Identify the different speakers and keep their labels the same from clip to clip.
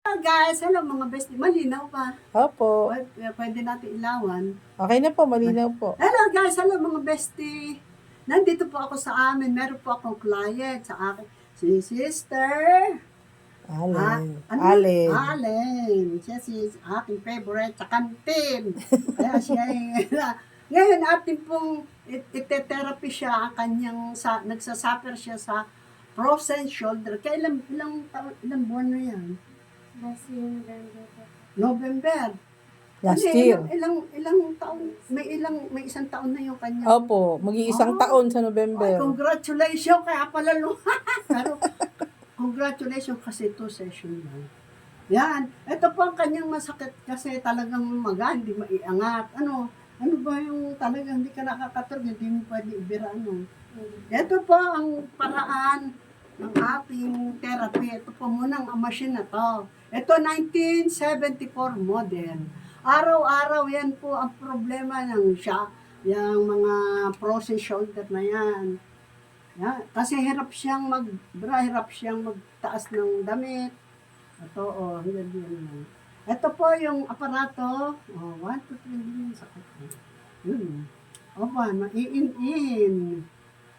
Speaker 1: Guys, hello mga bestie. Malinaw ba?
Speaker 2: Opo.
Speaker 1: Pwede natin ilawan.
Speaker 2: Okay na po, malinaw po.
Speaker 1: Hello guys, hello mga bestie. Nandito po ako sa amin. Meron po akong client sa akin. Si Sister
Speaker 2: Allen.
Speaker 1: Allen. Siya si aking favorite sa kantin. Kaya siya ngayon atin pong ite-therapy siya. Kanyang nagsasuffer siya sa frozen shoulder. Kaya ilang buwan na yan?
Speaker 3: Last year,
Speaker 1: November.
Speaker 2: Last year.
Speaker 1: Ilang taon? May isang taon na yung kanya.
Speaker 2: Opo, mag-iisang taon sa November.
Speaker 1: Ay, congratulations. Kaya pala pero congratulations kasi 2 session lang. Yan. Ito po ang kanyang masakit kasi talagang hindi maiangat. Ano ba yung talagang hindi ka nakakatulog, hindi mo pwede ibira. Ito po ang paraan ng ating therapy. Ito po muna ang machine na to. Ito 1974 model. Araw-araw yan po ang problema ng siya. Yung mga frozen shoulder na yan. Yan. Kasi hirap siyang magtaas ng damit. Ito, yan. Ito po yung aparato. 1, 2, 3, sakit. Opa, maiin-in.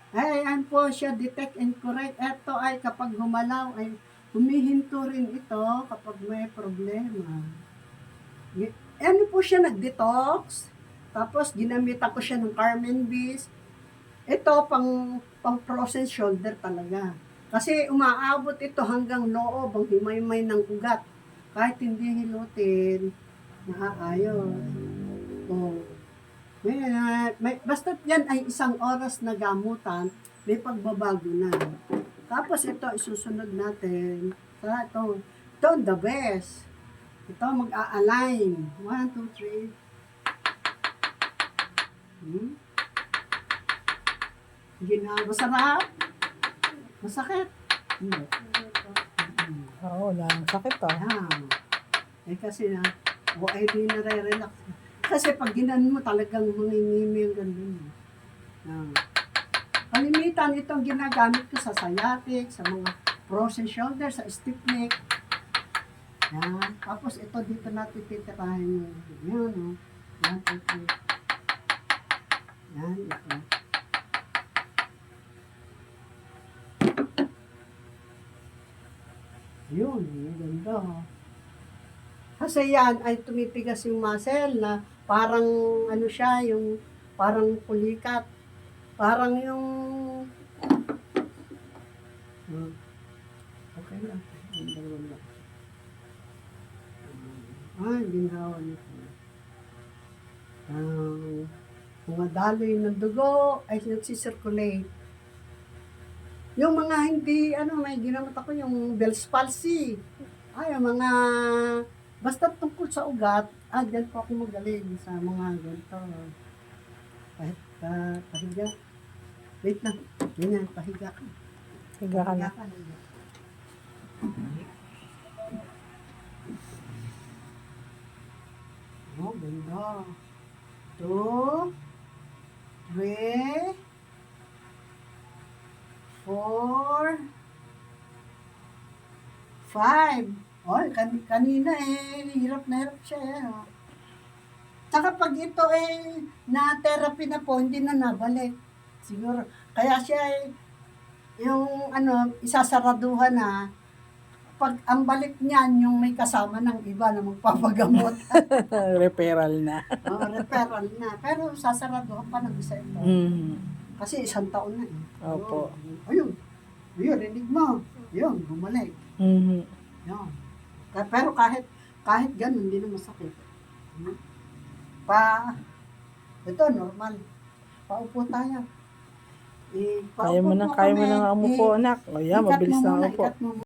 Speaker 1: Ayan po siya, detect and correct. Ito ay kapag humalaw, ay humihinto rin ito kapag may problema. Ano po siya, nag-detox. Tapos, ginamitan ko siya ng Carmen Bees. Ito, pang frozen shoulder talaga. Kasi umaabot ito hanggang loob, ang himay-may ng ugat. Kahit hindi hilutin, naaayos. Basta yan ay 1 oras na gamutan, may pagbabago na. Tapos ito, isusunod natin. Ito the best. Ito, mag-a-align. 1, 2, 3. Ginawa. Masarap? Masakit? Hindi.
Speaker 2: Oo, sakit
Speaker 1: Kasi di nare-relax. Kasi pag ginan mo, talagang mangingimi yung gandun. Kalimitan itong ginagamit ko sa sciatic, sa mga frozen shoulder, sa stiff neck. Yan. Tapos ito dito natin titirahin yung yan. Yan, ito. Yan, ito. Yun, ganda. Kasi yan ay tumitigas yung muscle na parang siya, yung parang pulikat. Parang yung okay lang. Ginawa nito. Mga daloy ng dugo ay nagsisirculate. Yung mga hindi, may ginamit ako yung Bell's palsy. Yung mga, basta tungkol sa ugat, dyan po ako magaling sa mga ganito. Kahit pahiga. Wait lang. Ganyan, pahiga ka.
Speaker 2: Higa ka na.
Speaker 1: Ganda. 2, 3, 4, 5. Kanina hirap na hirap siya. Saka pag ito na-therapy na po, hindi na nabalik. Siguro, kaya siya yung isasaraduhan na, pag ang balik niyan, yung may kasama ng iba na magpapagamot.
Speaker 2: Referral na.
Speaker 1: Referral na. Pero sasaraduhan pa ng isa ito. Kasi 1 taon na
Speaker 2: Opo.
Speaker 1: Ayun, rinig mo. Yun, bumalik. Yun. Pero kahit ganun, hindi na masakit. Ito, normal. Paupo tayo.
Speaker 2: Kaya mo na umupo, anak. O yan, mabilis na upo.